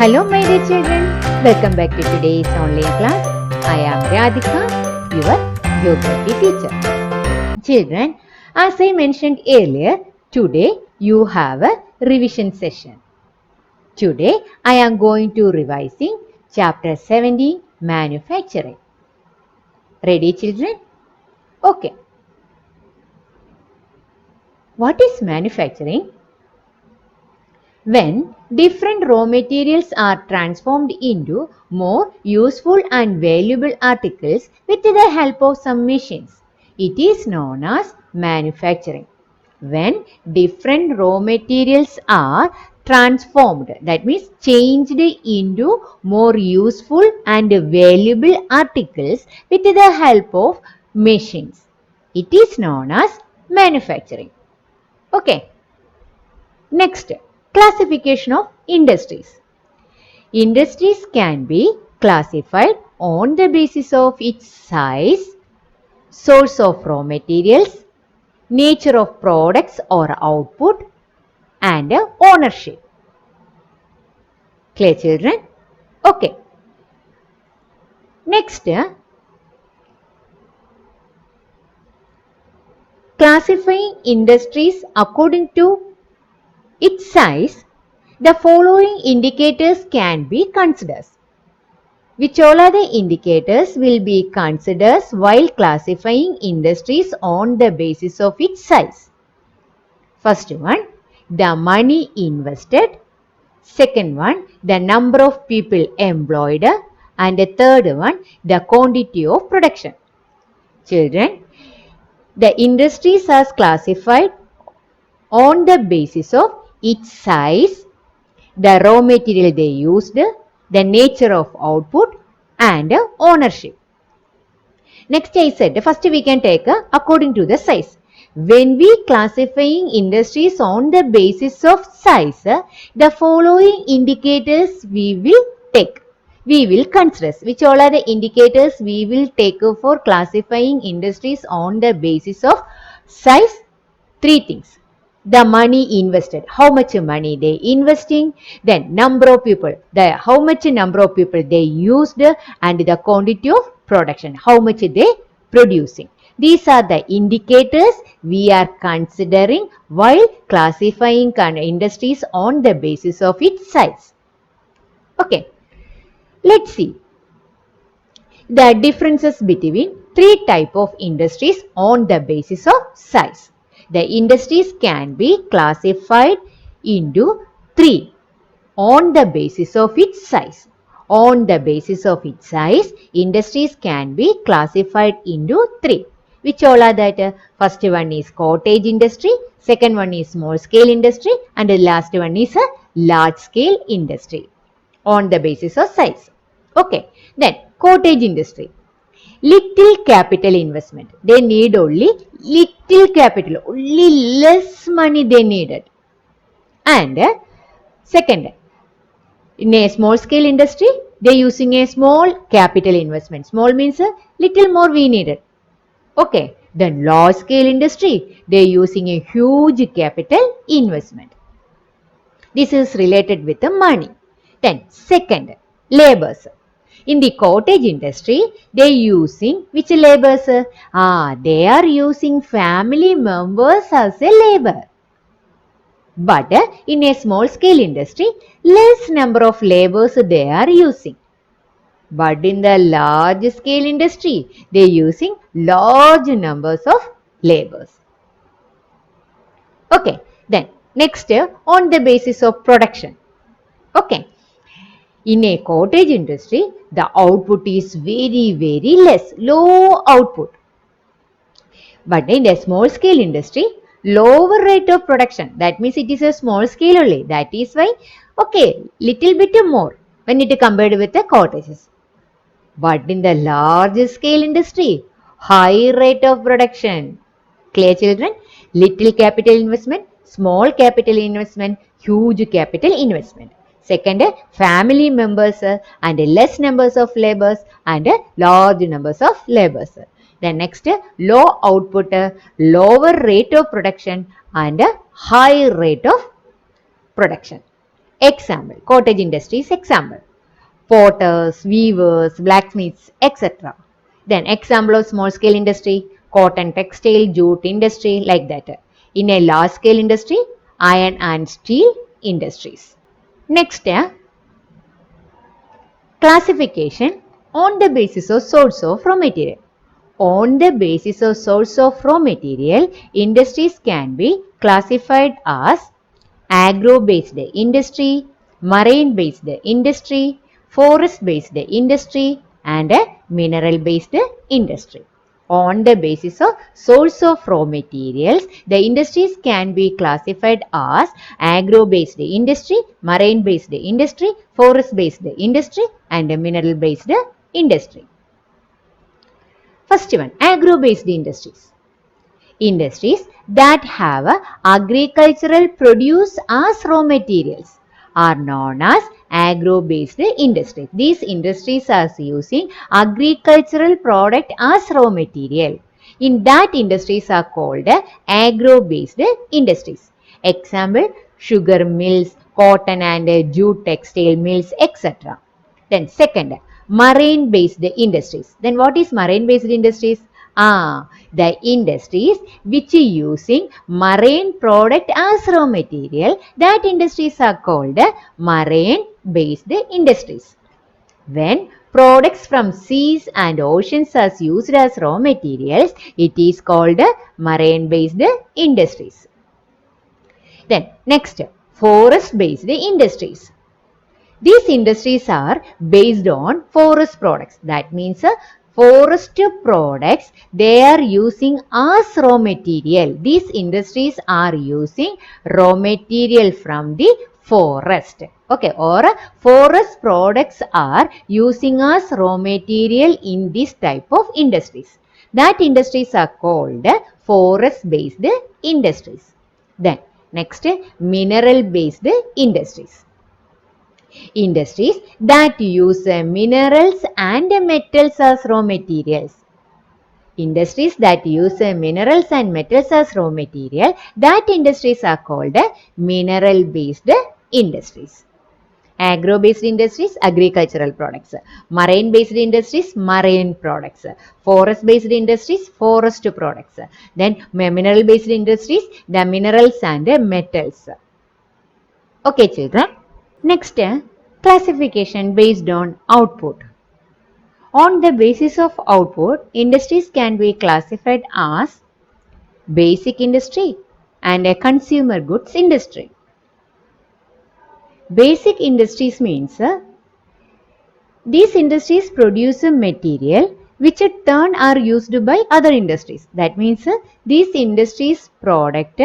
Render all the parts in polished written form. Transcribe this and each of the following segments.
Hello my dear children, welcome back to today's online class. I am Radhika, your geography teacher. Children, as I mentioned earlier, today you have a revision session. Today I am going to revising chapter 17 manufacturing. Ready children? Okay. What is manufacturing? When different raw materials are transformed into more useful and valuable articles with the help of some machines, it is known as manufacturing. When different raw materials are transformed, that means changed into more useful and valuable articles with the help of machines, it is known as manufacturing. Okay. Next, classification of industries. Industries can be classified on the basis of its size, source of raw materials, nature of products or output, and ownership. Clear children? Okay. Next, classifying industries according to its size, the following indicators can be considered. Which all are the indicators will be considered while classifying industries on the basis of its size? First one, the money invested. Second one, the number of people employed. And the third one, the quantity of production. Children, the industries are classified on the basis of its size, the raw material they used, the nature of output, and ownership. Next I said, first we can take according to the size. When we classifying industries on the basis of size, the following indicators we will take. We will consider which all are the indicators we will take for classifying industries on the basis of size. Three things. The money invested, how much money they investing, then number of people, how much number of people they used, and the quantity of production, how much they producing. These are the indicators we are considering while classifying industries on the basis of its size. Okay, let's see the differences between three types of industries on the basis of size. The industries can be classified into three on the basis of its size. On the basis of its size, industries can be classified into three. Which all are that? First one is cottage industry, second one is small scale industry, and the last one is a large scale industry on the basis of size. Okay, then cottage industry. Little capital investment. They need only little capital, only less money they needed. And second, in a small scale industry, they using a small capital investment. Small means a little more we needed. Okay, then large scale industry, they using a huge capital investment. This is related with the money. Then second, labors. In the cottage industry, they using which labors? They are using family members as a labor. But in a small scale industry, less number of laborers they are using. But in the large scale industry, they are using large numbers of laborers. Okay, then next on the basis of production. Okay, in a cottage industry, the output is very less, low output. But in a small scale industry, lower rate of production. That means it is a small scale only. That is why, okay, little bit more when it is compared with the cottages. But in the large scale industry, high rate of production. Clear children? Little capital investment, small capital investment, huge capital investment. Second, family members and less numbers of laborers and large numbers of laborers. Then next, low output, lower rate of production and high rate of production. Example, cottage industries example. Potters, weavers, blacksmiths, etc. Then example of small scale industry, cotton textile, jute industry, like that. In a large scale industry, iron and steel industries. Next, classification on the basis of source of raw material. On the basis of source of raw material, industries can be classified as agro-based industry, marine-based industry, forest-based industry, and a mineral-based industry. On the basis of source of raw materials, the industries can be classified as agro-based industry, marine-based industry, forest-based industry, and a mineral-based industry. First one, agro-based industries. Industries that have agricultural produce as raw materials are known as agro-based industries. These industries are using agricultural product as raw material. In that, industries are called agro-based industries. Example, sugar mills, cotton and jute textile mills, etc. Then second, marine-based industries. Then what is marine-based industries? The industries which using marine product as raw material, that industries are called marine-based industries. When products from seas and oceans are used as raw materials, it is called marine-based industries. Then next, forest-based industries. These industries are based on forest products. That means forest products they are using as raw material. These industries are using raw material from the forest. Okay, or forest products are using as raw material in this type of industries. That industries are called forest-based industries. Then next, mineral-based industries. Industries that use minerals and metals as raw materials. Industries that use minerals and metals as raw material, that industries are called mineral-based industries. Agro-based industries, agricultural products. Marine-based industries, marine products. Forest-based industries, forest products. Then mineral-based industries, the minerals and metals. Okay, children. Next, classification based on output. On the basis of output, industries can be classified as basic industry and a consumer goods industry. Basic industries means these industries produce a material which in turn are used by other industries. That means these industries product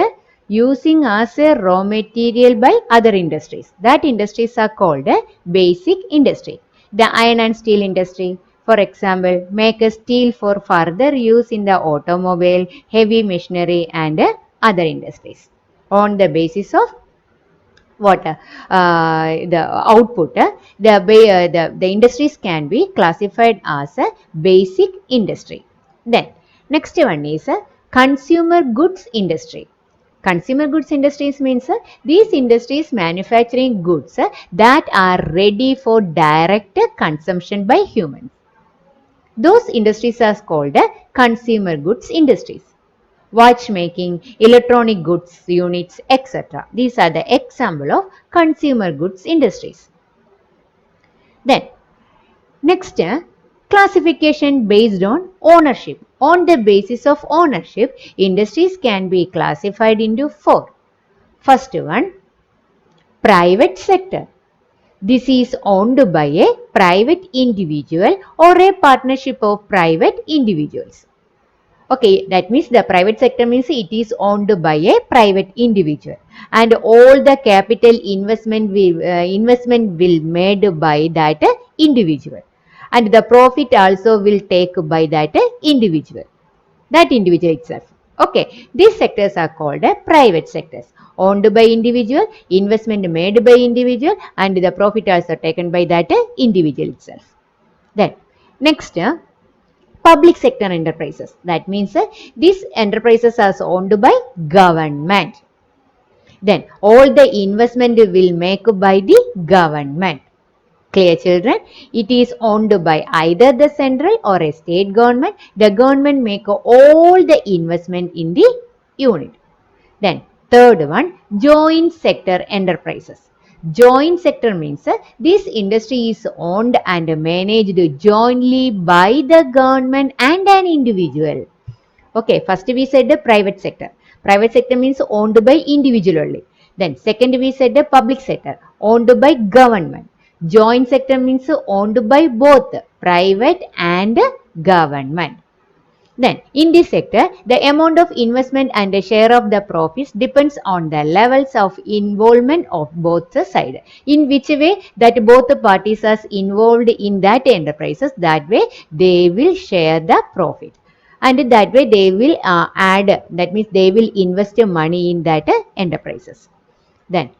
using as a raw material by other industries. That industries are called basic industry. The iron and steel industry, for example, make a steel for further use in the automobile, heavy machinery and other industries. On the basis of what the output, the industries can be classified as a basic industry. Then next one is a consumer goods industry. Consumer goods industries means these industries manufacturing goods that are ready for direct consumption by humans. Those industries are called consumer goods industries. Watchmaking, electronic goods units, etc. These are the example of consumer goods industries. Then next, classification based on ownership. On the basis of ownership, industries can be classified into four. First one, private sector. This is owned by a private individual or a partnership of private individuals. Okay, that means the private sector means it is owned by a private individual and all the capital investment will made by that individual and the profit also will take by that individual itself. Okay, these sectors are called private sectors, owned by individual, investment made by individual and the profit also taken by that individual itself. Then next, public sector enterprises. That means these enterprises are owned by government. Then all the investment will make by the government. Clear, children? It is owned by either the central or a state government. The government make all the investment in the unit. Then third one, joint sector enterprises. Joint sector means this industry is owned and managed jointly by the government and an individual. Okay, first we said the private sector. Private sector means owned by individual only. Then second we said the public sector, owned by government. Joint sector means owned by both private and government. Then, in this sector, the amount of investment and the share of the profits depends on the levels of involvement of both sides. In which way that both the parties are involved in that enterprises, that way they will share the profit. And that way they will add, that means they will invest money in that enterprises. Then,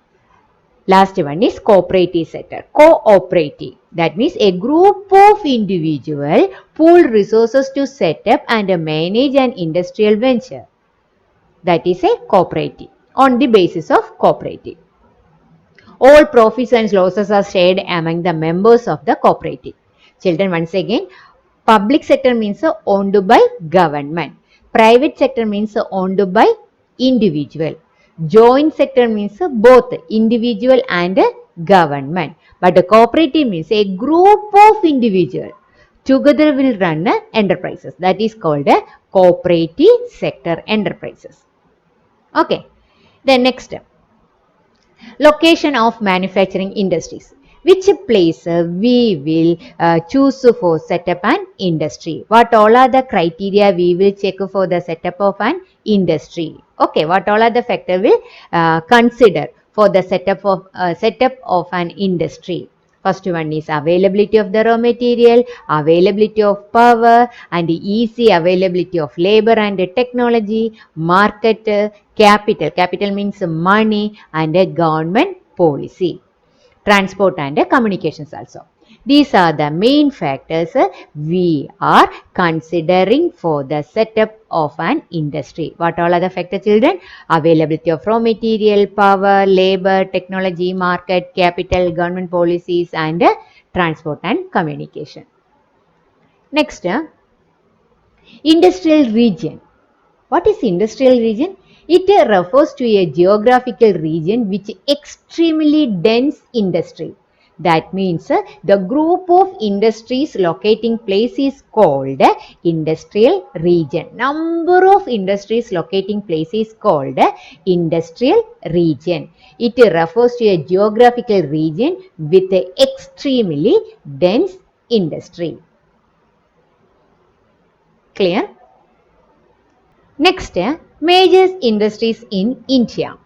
last one is cooperative sector. Cooperative. That means a group of individuals pool resources to set up and manage an industrial venture. That is a cooperative. On the basis of cooperative, all profits and losses are shared among the members of the cooperative. Children, once again, public sector means owned by government. Private sector means owned by individual. Joint sector means both individual and government. But the cooperative means a group of individuals together will run enterprises. That is called a cooperative sector enterprises. Okay. Then next, location of manufacturing industries. Which place we will choose for set up an industry? What all are the criteria we will check for the setup of an industry? Okay, what all are the factors we will consider for the setup of an industry? First one is availability of the raw material, availability of power, and easy availability of labor and technology, market, capital. Capital means money, and a government policy. Transport and communications also. These are the main factors we are considering for the setup of an industry. What all are the factors, children? Availability of raw material, power, labor, technology, market, capital, government policies, and transport and communication. Next, industrial region. What is industrial region? It refers to a geographical region which extremely dense industry. That means the group of industries locating place is called industrial region. Number of industries locating place is called industrial region. It refers to a geographical region with extremely dense industry. Clear? Next, major industries in India.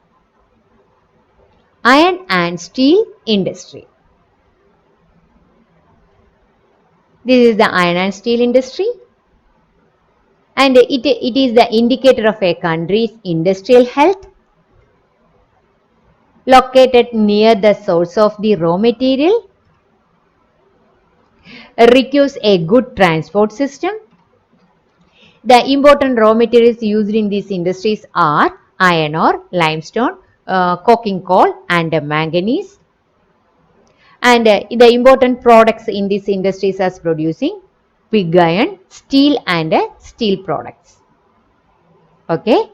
Iron and steel industry. This is the iron and steel industry, and it is the indicator of a country's industrial health. Located near the source of the raw material, requires a good transport system. The important raw materials used in these industries are iron ore, limestone, coking coal, and manganese. And the important products in these industries are producing pig iron, steel, and steel products. Okay.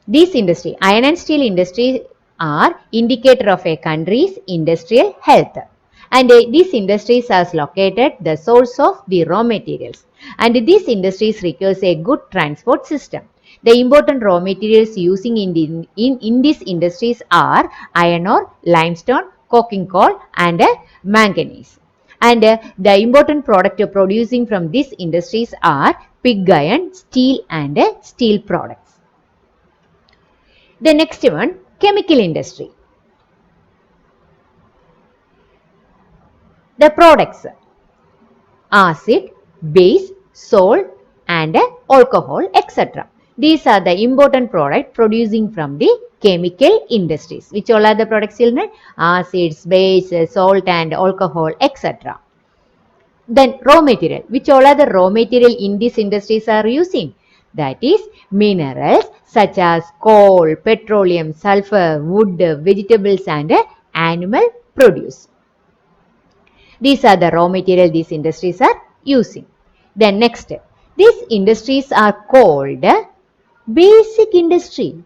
These industry, iron and steel industry, are indicator of a country's industrial health. And these industries are located the source of the raw materials. And these industries requires a good transport system. The important raw materials using in these industries are iron ore, limestone, coking coal, and manganese. And the important product producing from these industries are pig iron, steel, and steel products. The next one, chemical industry. The products: acid, base, salt, and alcohol, etc. These are the important products producing from the chemical industries. Which all are the products, children? Acids, base, salt, and alcohol, etc. Then raw material. Which all are the raw material in these industries are using? that is minerals such as coal, petroleum, sulfur, wood, vegetables and animal produce. These are the raw material these industries are using. Then next, these industries are called basic industry.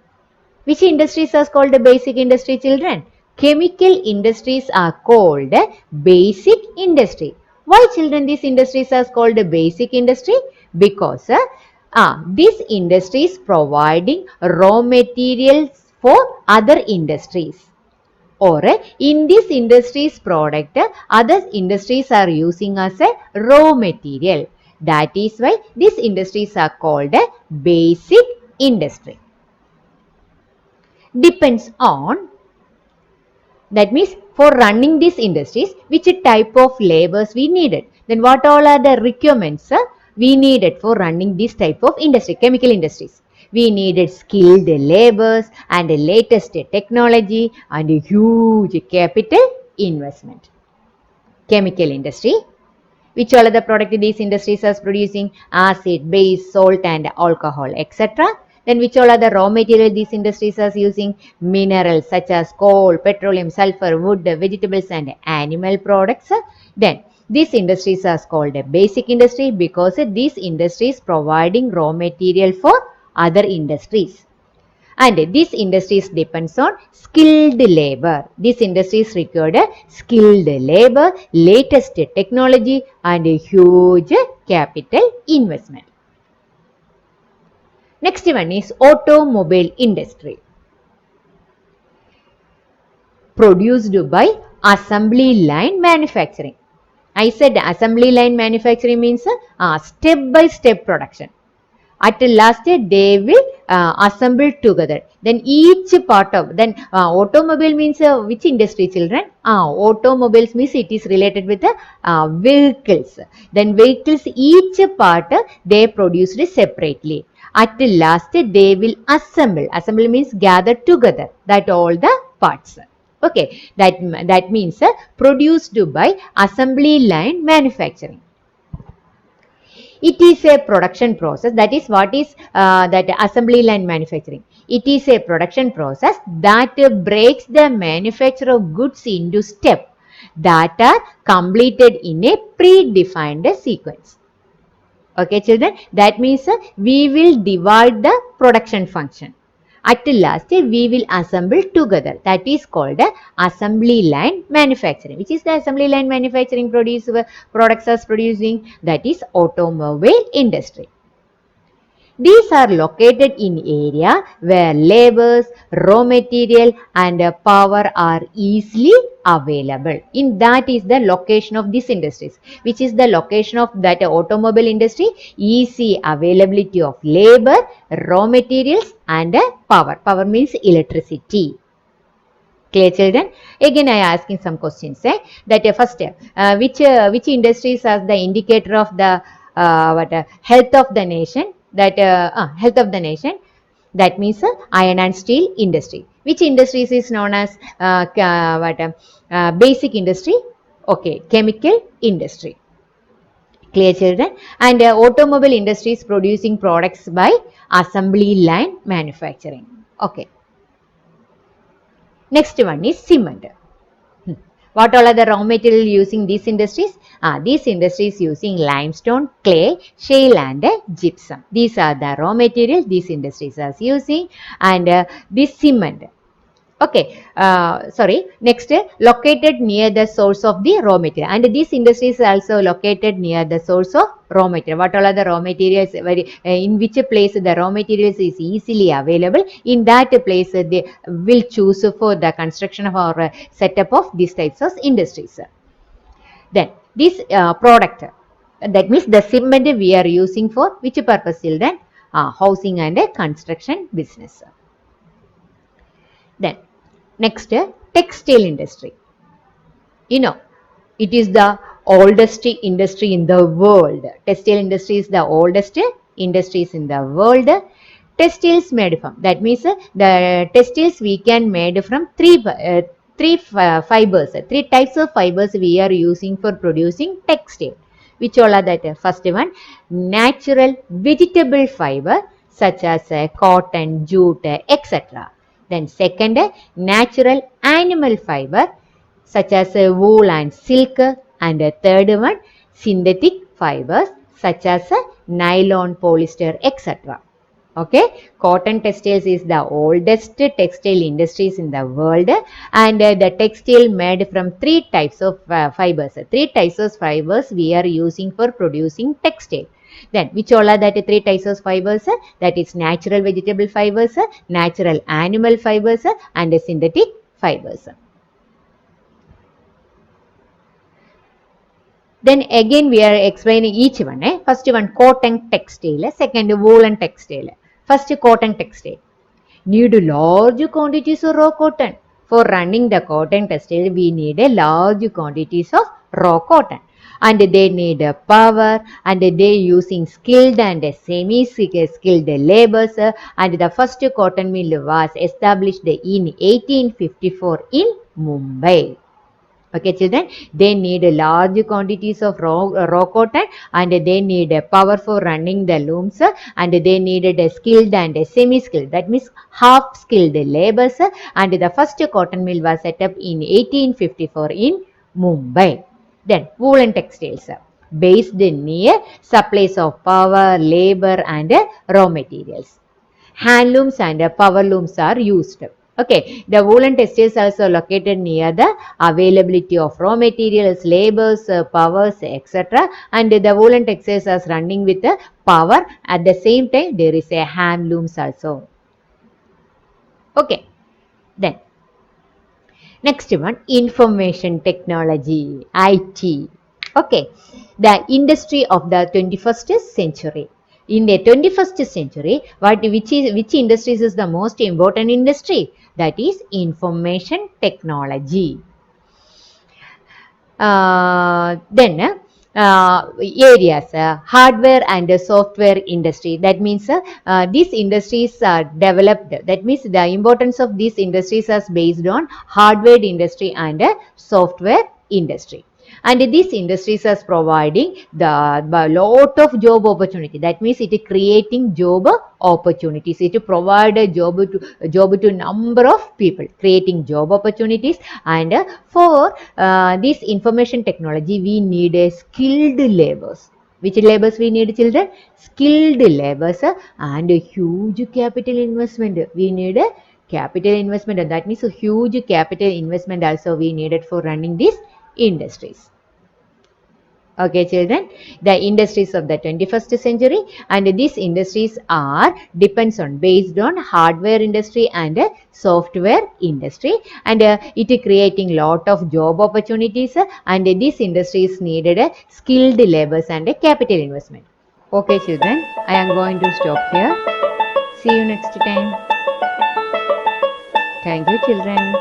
Which industries are called basic industry, children? Chemical industries are called basic industry. Why, children, these industries are called basic industry? Because these industries providing raw materials for other industries, or in this industry's product other industries are using as a raw material. That is why these industries are called a basic industry. Depends on, that means for running these industries, which type of labors we needed. Then what all are the requirements we needed for running this type of industry, chemical industries? We needed skilled laborers and latest technology and huge capital investment. Chemical industry. Which all are the product these industries are producing? Acid, base, salt and alcohol, etc. Then which all are the raw material these industries are using? Minerals such as coal, petroleum, sulfur, wood, vegetables and animal products. Then these industries are called a basic industry because these industries providing raw material for other industries. And this industries depends on skilled labor. This industries required skilled labor, latest technology and a huge capital investment. Next one is automobile industry. Produced by assembly line manufacturing. I said assembly line manufacturing means step-by-step production. At last they will assemble together. Then each part of, then automobile means which industry, children? Automobiles means it is related with the vehicles. Then vehicles, each part they produced separately. At last they will assemble. Assemble means gather together, that all the parts. Okay, that means produced by assembly line manufacturing. It is a production process. That is what is that assembly line manufacturing. It is a production process that breaks the manufacture of goods into steps that are completed in a predefined sequence. Okay, children, that means we will divide the production function. At last, we will assemble together. That is called assembly line manufacturing. Which is the assembly line manufacturing products are producing? That is automobile industry. These are located in area where labors, raw material and power are easily available. In that is the location of these industries. Which is the location of that automobile industry? Easy availability of labor, raw materials and power. Power means electricity. Clear, children? Again, I am asking some questions. That first, which industries are the indicator of the health of the nation? That health of the nation. That means iron and steel industry. Which industries is known as basic industry? Okay, chemical industry. Clear, children? And automobile industries producing products by assembly line manufacturing. Okay. Next one is cement. What all are the raw material using these industries? These industries using limestone, clay, shale and gypsum. These are the raw material these industries are using. And this cement. Okay, next, located near the source of the raw material. And these industries are also located near the source of raw material. What all are the raw materials? In which place the raw materials is easily available? In that place they will choose for the construction of our setup of these types of industries. Then this product, that means the cement we are using for which purpose, children? Housing and construction business. Then next, textile industry. You know, it is the oldest industry in the world. Textile industry is the oldest industries in the world. Textiles made from, that means the textiles we can made from three fibers, three types of fibers we are using for producing textile. Which all are that? First one, natural vegetable fiber. such as cotton, jute, etc. Then second, natural animal fiber such as wool and silk, and third one, synthetic fibers such as nylon, polyester, etc. Okay, cotton textiles is the oldest textile industries in the world, and the textile made from three types of fibers. Three types of fibers we are using for producing textile. Then which all are that three types of fibers? That is natural vegetable fibers, natural animal fibers, and synthetic fibers. Then again we are explaining each one. First one cotton textile, second woolen textile. First cotton textile. Need large quantities of raw cotton. For running the cotton textile, we need a large quantities of raw cotton. And they need power, and they using skilled and semi-skilled laborers. And the first cotton mill was established in 1854 in Mumbai. Okay, children, they need large quantities of raw cotton, and they need power for running the looms, and they needed a skilled and a semi-skilled, that means half-skilled laborers, and the first cotton mill was set up in 1854 in Mumbai. Then woolen textiles based near supplies of power, labor, and raw materials. Handlooms and power looms are used. Okay, the woolen textiles also located near the availability of raw materials, labors, powers, etc. And the woolen textiles are running with the power. At the same time, there is a handlooms also. Okay, then next one, information technology, IT. Okay, the industry of the 21st century. In the 21st century, which industries is the most important industry? That is information technology. Then areas, hardware and software industry. That means these industries are developed. That means the importance of these industries is based on hardware industry and software industry. And these industries are providing the lot of job opportunity. That means it is creating job opportunities. It provide a job to number of people, creating job opportunities. And for this information technology, we need a skilled laborers. Which laborers we need, children? Skilled laborers and a huge capital investment. We need a capital investment, and that means a huge capital investment also we needed for running these industries. Okay, children, the industries of the 21st century, and these industries are depends on based on hardware industry and software industry, and it is creating lot of job opportunities, and these industries needed skilled laborers and capital investment. Okay, children, I am going to stop here. See you next time. Thank you, children.